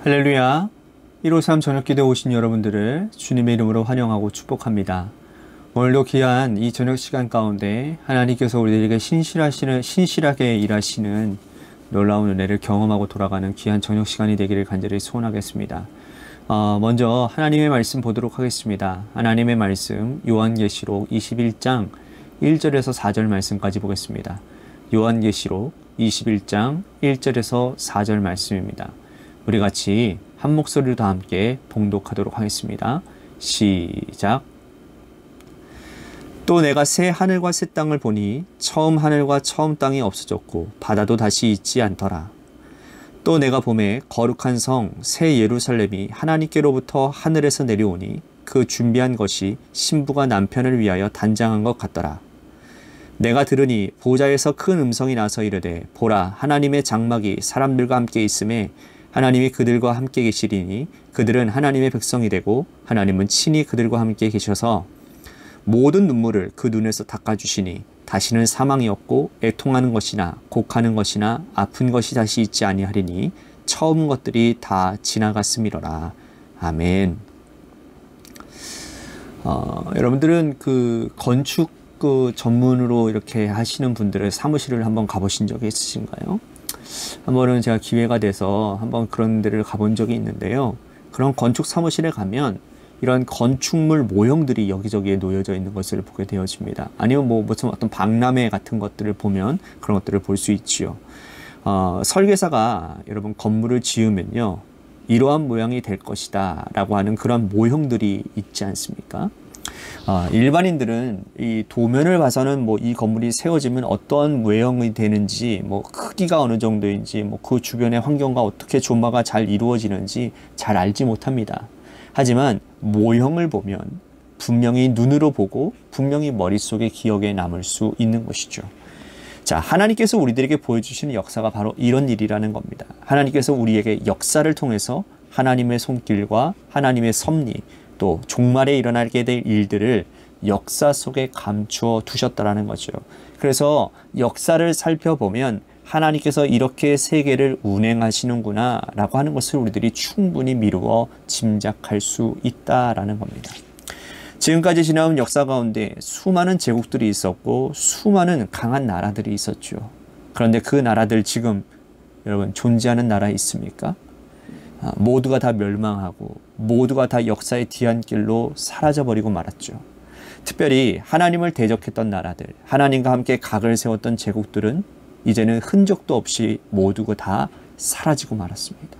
할렐루야. 153 저녁기도에 오신 여러분들을 주님의 이름으로 환영하고 축복합니다. 오늘도 귀한 이 저녁 시간 가운데 하나님께서 우리들에게 신실하게 일하시는 놀라운 은혜를 경험하고 돌아가는 귀한 저녁 시간이 되기를 간절히 소원하겠습니다. 먼저 하나님의 말씀 보도록 하겠습니다. 하나님의 말씀 요한계시록 21장 1절에서 4절 말씀까지 보겠습니다. 요한계시록 21장 1절에서 4절 말씀입니다. 우리 같이 한 목소리로 다 함께 봉독하도록 하겠습니다. 시작. 또 내가 새 하늘과 새 땅을 보니 처음 하늘과 처음 땅이 없어졌고 바다도 다시 있지 않더라. 또 내가 보매 거룩한 성 새 예루살렘이 하나님께로부터 하늘에서 내려오니 그 준비한 것이 신부가 남편을 위하여 단장한 것 같더라. 내가 들으니 보좌에서 큰 음성이 나서 이르되 보라 하나님의 장막이 사람들과 함께 있음에 하나님이 그들과 함께 계시리니 그들은 하나님의 백성이 되고 하나님은 친히 그들과 함께 계셔서 모든 눈물을 그 눈에서 닦아주시니 다시는 사망이 없고 애통하는 것이나 곡하는 것이나 아픈 것이 다시 있지 아니하리니 처음 것들이 다 지나갔음이로라. 아멘. 여러분들은 그 건축 전문으로 이렇게 하시는 분들의 사무실을 한번 가보신 적이 있으신가요? 한 번은 제가 기회가 돼서 한번 그런 데를 가본 적이 있는데요. 그런 건축 사무실에 가면 이런 건축물 모형들이 여기저기에 놓여져 있는 것을 보게 되어집니다. 아니면 무슨 어떤 박람회 같은 것들을 보면 그런 것들을 볼 수 있지요. 설계사가 여러분 건물을 지으면요. 이러한 모양이 될 것이다 라고 하는 그런 모형들이 있지 않습니까? 일반인들은 이 도면을 봐서는 이 건물이 세워지면 어떤 외형이 되는지, 크기가 어느 정도인지, 그 주변의 환경과 어떻게 조마가 잘 이루어지는지 잘 알지 못합니다. 하지만 모형을 보면 분명히 눈으로 보고 분명히 머릿속에 기억에 남을 수 있는 것이죠. 자, 하나님께서 우리들에게 보여주시는 역사가 바로 이런 일이라는 겁니다. 하나님께서 우리에게 역사를 통해서 하나님의 손길과 하나님의 섭리, 또 종말에 일어나게 될 일들을 역사 속에 감추어 두셨다라는 거죠. 그래서 역사를 살펴보면 하나님께서 이렇게 세계를 운행하시는구나 라고 하는 것을 우리들이 충분히 미루어 짐작할 수 있다라는 겁니다. 지금까지 지나온 역사 가운데 수많은 제국들이 있었고 수많은 강한 나라들이 있었죠. 그런데 그 나라들 지금 여러분 존재하는 나라 있습니까? 모두가 다 멸망하고 모두가 다 역사의 뒤안길로 사라져버리고 말았죠. 특별히 하나님을 대적했던 나라들, 하나님과 함께 각을 세웠던 제국들은 이제는 흔적도 없이 모두가 다 사라지고 말았습니다.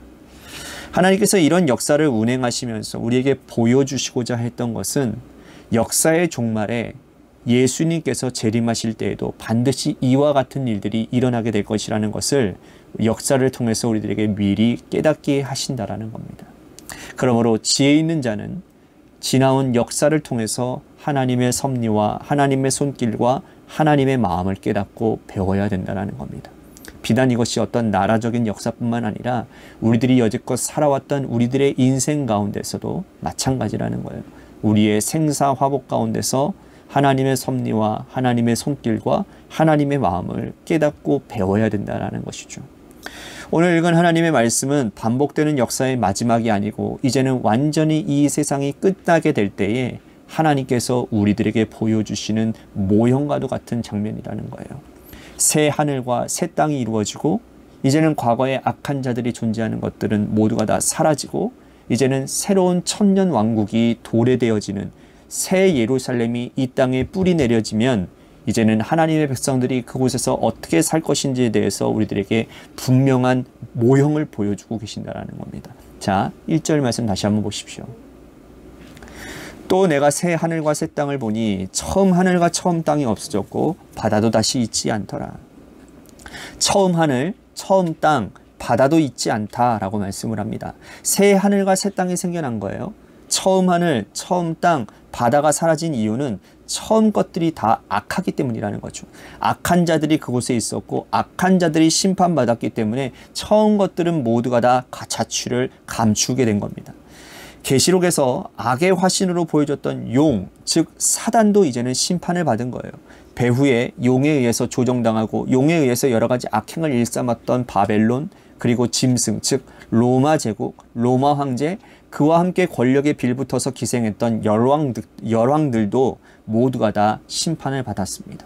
하나님께서 이런 역사를 운행하시면서 우리에게 보여주시고자 했던 것은 역사의 종말에 예수님께서 재림하실 때에도 반드시 이와 같은 일들이 일어나게 될 것이라는 것을 역사를 통해서 우리들에게 미리 깨닫게 하신다라는 겁니다. 그러므로 지혜 있는 자는 지나온 역사를 통해서 하나님의 섭리와 하나님의 손길과 하나님의 마음을 깨닫고 배워야 된다는 겁니다. 비단 이것이 어떤 나라적인 역사뿐만 아니라 우리들이 여지껏 살아왔던 우리들의 인생 가운데서도 마찬가지라는 거예요. 우리의 생사화복 가운데서 하나님의 섭리와 하나님의 손길과 하나님의 마음을 깨닫고 배워야 된다는 것이죠. 오늘 읽은 하나님의 말씀은 반복되는 역사의 마지막이 아니고 이제는 완전히 이 세상이 끝나게 될 때에 하나님께서 우리들에게 보여주시는 모형과도 같은 장면이라는 거예요. 새 하늘과 새 땅이 이루어지고 이제는 과거에 악한 자들이 존재하는 것들은 모두가 다 사라지고 이제는 새로운 천년 왕국이 도래되어지는 새 예루살렘이 이 땅에 뿌리 내려지면 이제는 하나님의 백성들이 그곳에서 어떻게 살 것인지에 대해서 우리들에게 분명한 모형을 보여주고 계신다는 겁니다. 자, 1절 말씀 다시 한번 보십시오. 또 내가 새 하늘과 새 땅을 보니 처음 하늘과 처음 땅이 없어졌고 바다도 다시 있지 않더라. 처음 하늘, 처음 땅, 바다도 있지 않다라고 말씀을 합니다. 새 하늘과 새 땅이 생겨난 거예요. 처음 하늘, 처음 땅, 바다가 사라진 이유는 처음 것들이 다 악하기 때문이라는 거죠. 악한 자들이 그곳에 있었고 악한 자들이 심판받았기 때문에 처음 것들은 모두가 다 자취를 감추게 된 겁니다. 계시록에서 악의 화신으로 보여줬던 용, 즉 사단도 이제는 심판을 받은 거예요. 배후에 용에 의해서 조종당하고 용에 의해서 여러 가지 악행을 일삼았던 바벨론, 그리고 짐승, 즉 로마 제국, 로마 황제, 그와 함께 권력에 빌붙어서 기생했던 열왕들도 모두가 다 심판을 받았습니다.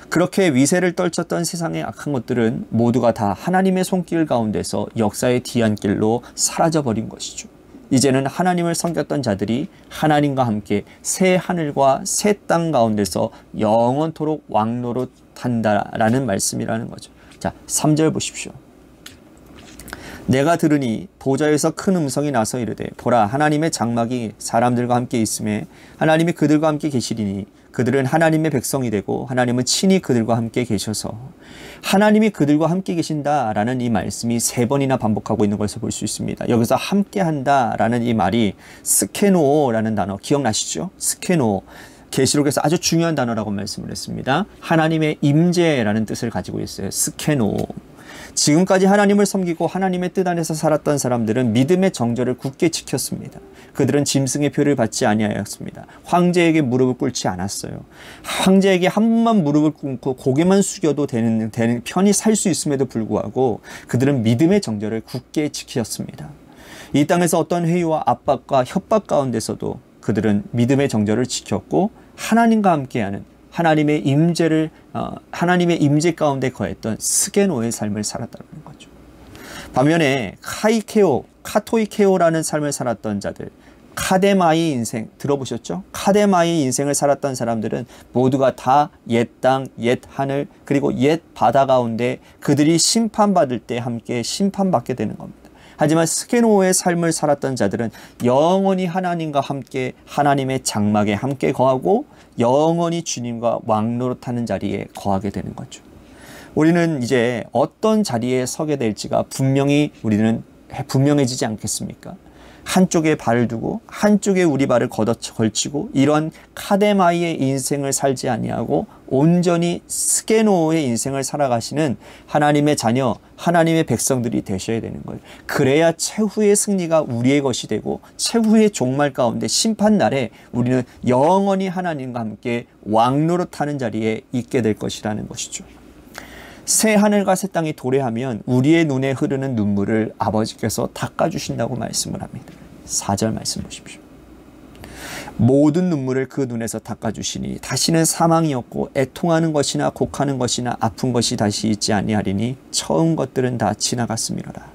그렇게 위세를 떨쳤던 세상의 악한 것들은 모두가 다 하나님의 손길 가운데서 역사의 뒤안길로 사라져버린 것이죠. 이제는 하나님을 섬겼던 자들이 하나님과 함께 새 하늘과 새 땅 가운데서 영원토록 왕노릇한다라는 말씀이라는 거죠. 자, 3절 보십시오. 내가 들으니 보좌에서 큰 음성이 나서 이르되 보라 하나님의 장막이 사람들과 함께 있음에 하나님이 그들과 함께 계시리니 그들은 하나님의 백성이 되고 하나님은 친히 그들과 함께 계셔서 하나님이 그들과 함께 계신다라는 이 말씀이 3번이나 반복하고 있는 것을 볼 수 있습니다. 여기서 함께한다라는 이 말이 스케노라는 단어 기억나시죠? 스케노. 계시록에서 아주 중요한 단어라고 말씀을 했습니다. 하나님의 임재라는 뜻을 가지고 있어요. 스케노. 지금까지 하나님을 섬기고 하나님의 뜻 안에서 살았던 사람들은 믿음의 정절을 굳게 지켰습니다. 그들은 짐승의 표를 받지 아니하였습니다. 황제에게 무릎을 꿇지 않았어요. 황제에게 한 번만 무릎을 꿇고 고개만 숙여도 되는 편히 살 수 있음에도 불구하고 그들은 믿음의 정절을 굳게 지켰습니다. 이 땅에서 어떤 회유와 압박과 협박 가운데서도 그들은 믿음의 정절을 지켰고 하나님과 함께하는 하나님의 임재 가운데 거했던 스게노의 삶을 살았다는 거죠. 반면에 카토이케오라는 삶을 살았던 자들, 카데마이 인생 들어보셨죠? 카데마이 인생을 살았던 사람들은 모두가 다 옛 땅, 옛 하늘, 그리고 옛 바다 가운데 그들이 심판받을 때 함께 심판받게 되는 겁니다. 하지만 스게노의 삶을 살았던 자들은 영원히 하나님과 함께 하나님의 장막에 함께 거하고 영원히 주님과 왕노릇하는 자리에 거하게 되는 거죠. 우리는 이제 어떤 자리에 서게 될지가 우리는 분명해지지 않겠습니까? 한쪽에 발을 두고 한쪽에 우리 발을 걸치고 이런 카데마이의 인생을 살지 아니하고 온전히 스게노의 인생을 살아가시는 하나님의 자녀, 하나님의 백성들이 되셔야 되는 거예요. 그래야 최후의 승리가 우리의 것이 되고 최후의 종말 가운데 심판날에 우리는 영원히 하나님과 함께 왕노릇하는 자리에 있게 될 것이라는 것이죠. 새 하늘과 새 땅이 도래하면 우리의 눈에 흐르는 눈물을 아버지께서 닦아주신다고 말씀을 합니다. 4절 말씀 보십시오. 모든 눈물을 그 눈에서 닦아주시니 다시는 사망이 없고 애통하는 것이나 곡하는 것이나 아픈 것이 다시 있지 아니하리니 처음 것들은 다 지나갔음이로라.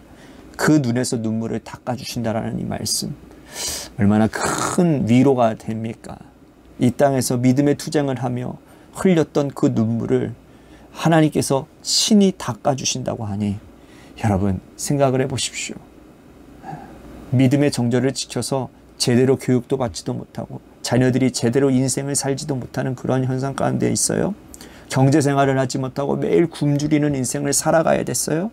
그 눈에서 눈물을 닦아주신다라는 이 말씀 얼마나 큰 위로가 됩니까? 이 땅에서 믿음의 투쟁을 하며 흘렸던 그 눈물을 하나님께서 친히 닦아주신다고 하니 여러분 생각을 해보십시오. 믿음의 정절을 지켜서 제대로 교육도 받지도 못하고 자녀들이 제대로 인생을 살지도 못하는 그런 현상 가운데 있어요. 경제생활을 하지 못하고 매일 굶주리는 인생을 살아가야 됐어요.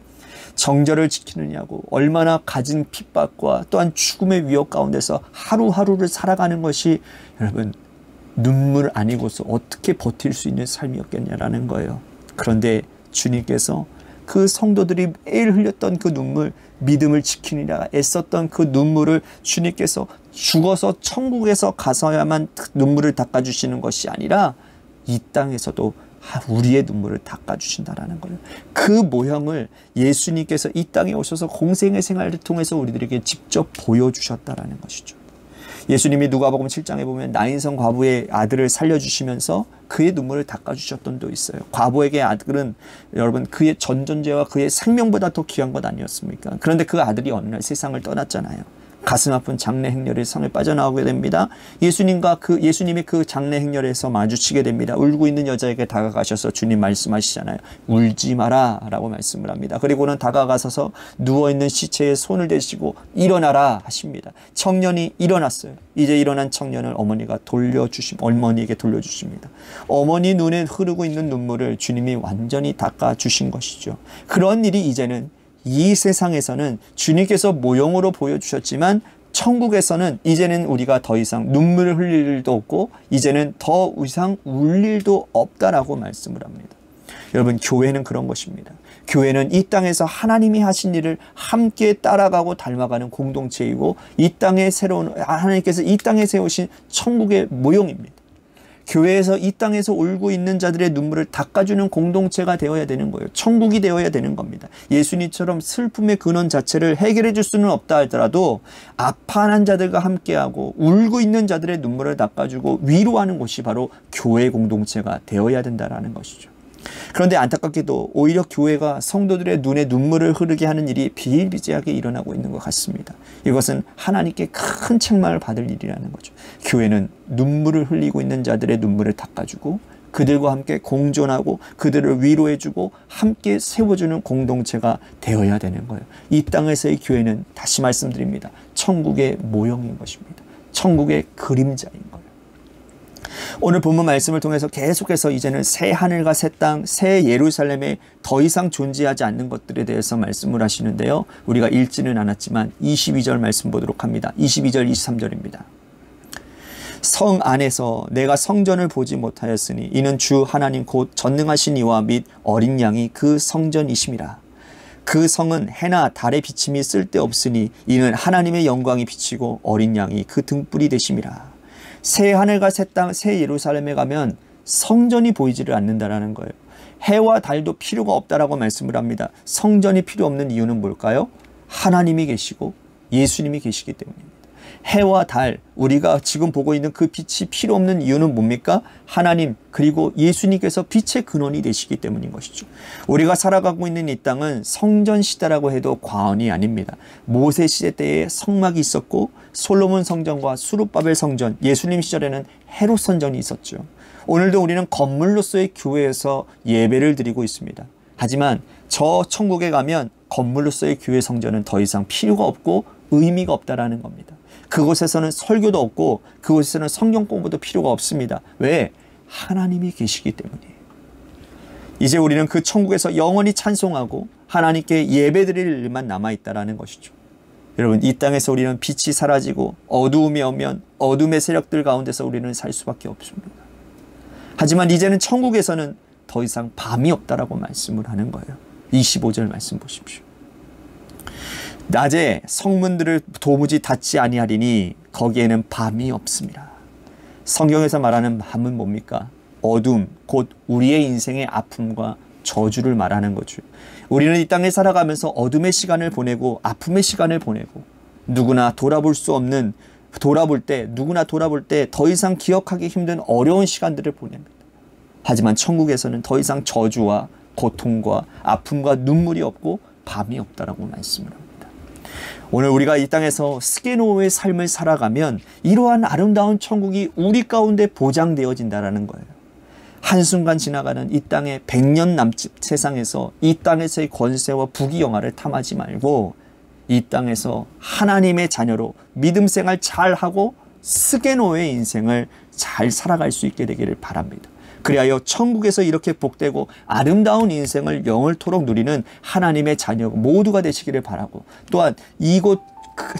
정절을 지키느냐고 얼마나 가진 핍박과 또한 죽음의 위협 가운데서 하루하루를 살아가는 것이 여러분 눈물 아니고서 어떻게 버틸 수 있는 삶이었겠냐라는 거예요. 그런데 주님께서 그 성도들이 매일 흘렸던 그 눈물, 믿음을 지키느라 애썼던 그 눈물을 주님께서 죽어서 천국에서 가서야만 눈물을 닦아주시는 것이 아니라 이 땅에서도 우리의 눈물을 닦아주신다라는 거예요. 그 모형을 예수님께서 이 땅에 오셔서 공생의 생활을 통해서 우리들에게 직접 보여주셨다라는 것이죠. 예수님이 누가복음 7장에 보면 나인성 과부의 아들을 살려주시면서 그의 눈물을 닦아주셨던 도 있어요. 과부에게 아들은 여러분 그의 전존재와 그의 생명보다 더 귀한 것 아니었습니까? 그런데 그 아들이 어느 날 세상을 떠났잖아요. 가슴 아픈 장례 행렬의 상을 빠져나오게 됩니다. 예수님이 그 장례 행렬에서 마주치게 됩니다. 울고 있는 여자에게 다가가셔서 주님 말씀하시잖아요. 울지 마라 라고 말씀을 합니다. 그리고는 다가가셔서 누워있는 시체에 손을 대시고 일어나라 하십니다. 청년이 일어났어요. 이제 일어난 청년을 어머니에게 돌려주십니다. 어머니 눈에 흐르고 있는 눈물을 주님이 완전히 닦아주신 것이죠. 그런 일이 이제는 이 세상에서는 주님께서 모형으로 보여주셨지만 천국에서는 이제는 우리가 더 이상 눈물을 흘릴 일도 없고 이제는 더 이상 울 일도 없다라고 말씀을 합니다. 여러분 교회는 그런 것입니다. 교회는 이 땅에서 하나님이 하신 일을 함께 따라가고 닮아가는 공동체이고 이 땅에 하나님께서 이 땅에 세우신 천국의 모형입니다. 교회에서 이 땅에서 울고 있는 자들의 눈물을 닦아주는 공동체가 되어야 되는 거예요. 천국이 되어야 되는 겁니다. 예수님처럼 슬픔의 근원 자체를 해결해 줄 수는 없다 하더라도 아파하는 자들과 함께하고 울고 있는 자들의 눈물을 닦아주고 위로하는 곳이 바로 교회 공동체가 되어야 된다는 것이죠. 그런데 안타깝게도 오히려 교회가 성도들의 눈에 눈물을 흐르게 하는 일이 비일비재하게 일어나고 있는 것 같습니다. 이것은 하나님께 큰 책망을 받을 일이라는 거죠. 교회는 눈물을 흘리고 있는 자들의 눈물을 닦아주고 그들과 함께 공존하고 그들을 위로해주고 함께 세워주는 공동체가 되어야 되는 거예요. 이 땅에서의 교회는 다시 말씀드립니다. 천국의 모형인 것입니다. 천국의 그림자인 거예요. 오늘 본문 말씀을 통해서 계속해서 이제는 새 하늘과 새 땅, 새 예루살렘에 더 이상 존재하지 않는 것들에 대해서 말씀을 하시는데요. 우리가 읽지는 않았지만 22절 말씀 보도록 합니다. 22절, 23절입니다. 성 안에서 내가 성전을 보지 못하였으니 이는 주 하나님 곧 전능하신 이와 및 어린 양이 그 성전이심이라. 그 성은 해나 달의 비침이 쓸데없으니 이는 하나님의 영광이 비치고 어린 양이 그 등불이 되심이라. 새 하늘과 새 땅, 새 예루살렘에 가면 성전이 보이지를 않는다라는 거예요. 해와 달도 필요가 없다라고 말씀을 합니다. 성전이 필요 없는 이유는 뭘까요? 하나님이 계시고 예수님이 계시기 때문입니다. 해와 달, 우리가 지금 보고 있는 그 빛이 필요 없는 이유는 뭡니까? 하나님 그리고 예수님께서 빛의 근원이 되시기 때문인 것이죠. 우리가 살아가고 있는 이 땅은 성전 시대라고 해도 과언이 아닙니다. 모세 시대 때에 성막이 있었고 솔로몬 성전과 수룹바벨 성전, 예수님 시절에는 헤롯 성전이 있었죠. 오늘도 우리는 건물로서의 교회에서 예배를 드리고 있습니다. 하지만 저 천국에 가면 건물로서의 교회 성전은 더 이상 필요가 없고 의미가 없다라는 겁니다. 그곳에서는 설교도 없고 그곳에서는 성경 공부도 필요가 없습니다. 왜? 하나님이 계시기 때문이에요. 이제 우리는 그 천국에서 영원히 찬송하고 하나님께 예배드릴 일만 남아있다라는 것이죠. 여러분, 이 땅에서 우리는 빛이 사라지고 어두움이 오면 어둠의 세력들 가운데서 우리는 살 수밖에 없습니다. 하지만 이제는 천국에서는 더 이상 밤이 없다라고 말씀을 하는 거예요. 25절 말씀 보십시오. 낮에 성문들을 도무지 닫지 아니하리니 거기에는 밤이 없습니다. 성경에서 말하는 밤은 뭡니까? 어둠, 곧 우리의 인생의 아픔과 저주를 말하는 거죠. 우리는 이 땅에 살아가면서 어둠의 시간을 보내고 아픔의 시간을 보내고 누구나 돌아볼 때 더 이상 기억하기 힘든 어려운 시간들을 보냅니다. 하지만 천국에서는 더 이상 저주와 고통과 아픔과 눈물이 없고 밤이 없다라고 말씀을 합니다. 오늘 우리가 이 땅에서 스게노의 삶을 살아가면 이러한 아름다운 천국이 우리 가운데 보장되어진다라는 거예요. 한순간 지나가는 이 땅의 100년 남짓 세상에서 이 땅에서의 권세와 부귀영화를 탐하지 말고 이 땅에서 하나님의 자녀로 믿음 생활 잘하고 스게노의 인생을 잘 살아갈 수 있게 되기를 바랍니다. 그리하여 천국에서 이렇게 복되고 아름다운 인생을 영원토록 누리는 하나님의 자녀 모두가 되시기를 바라고, 또한 이곳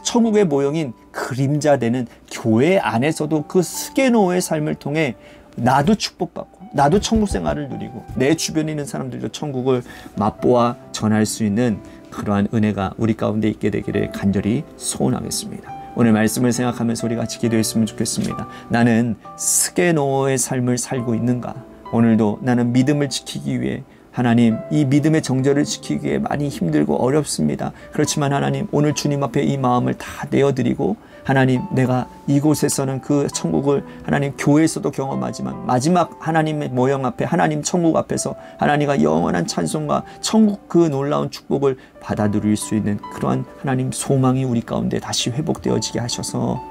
천국의 모형인 그림자 되는 교회 안에서도 그 스게노의 삶을 통해 나도 축복받고 나도 천국 생활을 누리고 내 주변에 있는 사람들도 천국을 맛보아 전할 수 있는 그러한 은혜가 우리 가운데 있게 되기를 간절히 소원하겠습니다. 오늘 말씀을 생각하면서 우리 같이 기도했으면 좋겠습니다. 나는 스게노의 삶을 살고 있는가? 오늘도 나는 믿음을 지키기 위해 하나님, 이 믿음의 정절을 지키기 위해 많이 힘들고 어렵습니다. 그렇지만 하나님, 오늘 주님 앞에 이 마음을 다 내어드리고 하나님, 내가 이곳에서는 그 천국을 하나님 교회에서도 경험하지만 마지막 하나님의 모형 앞에, 하나님 천국 앞에서 하나님과 영원한 찬송과 천국 그 놀라운 축복을 받아 누릴 수 있는 그러한 하나님 소망이 우리 가운데 다시 회복되어지게 하셔서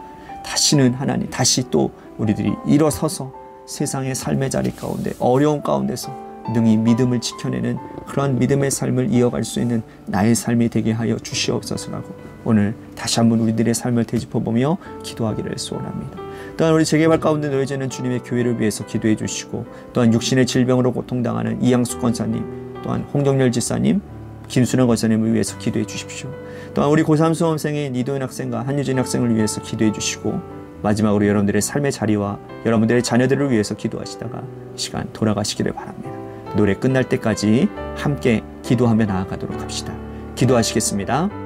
다시는 하나님, 다시 또 우리들이 일어서서 세상의 삶의 자리 가운데 어려운 가운데서 능히 믿음을 지켜내는 그러한 믿음의 삶을 이어갈 수 있는 나의 삶이 되게 하여 주시옵소서라고 오늘 다시 한번 우리들의 삶을 되짚어보며 기도하기를 소원합니다. 또한 우리 재개발 가운데 놓여지는 주님의 교회를 위해서 기도해 주시고, 또한 육신의 질병으로 고통당하는 이양숙 권사님, 또한 홍정열 지사님, 김순영 권사님을 위해서 기도해 주십시오. 또한 우리 고3 수험생인 이도현 학생과 한유진 학생을 위해서 기도해 주시고, 마지막으로 여러분들의 삶의 자리와 여러분들의 자녀들을 위해서 기도하시다가 시간 돌아가시기를 바랍니다. 노래 끝날 때까지 함께 기도하며 나아가도록 합시다. 기도하시겠습니다.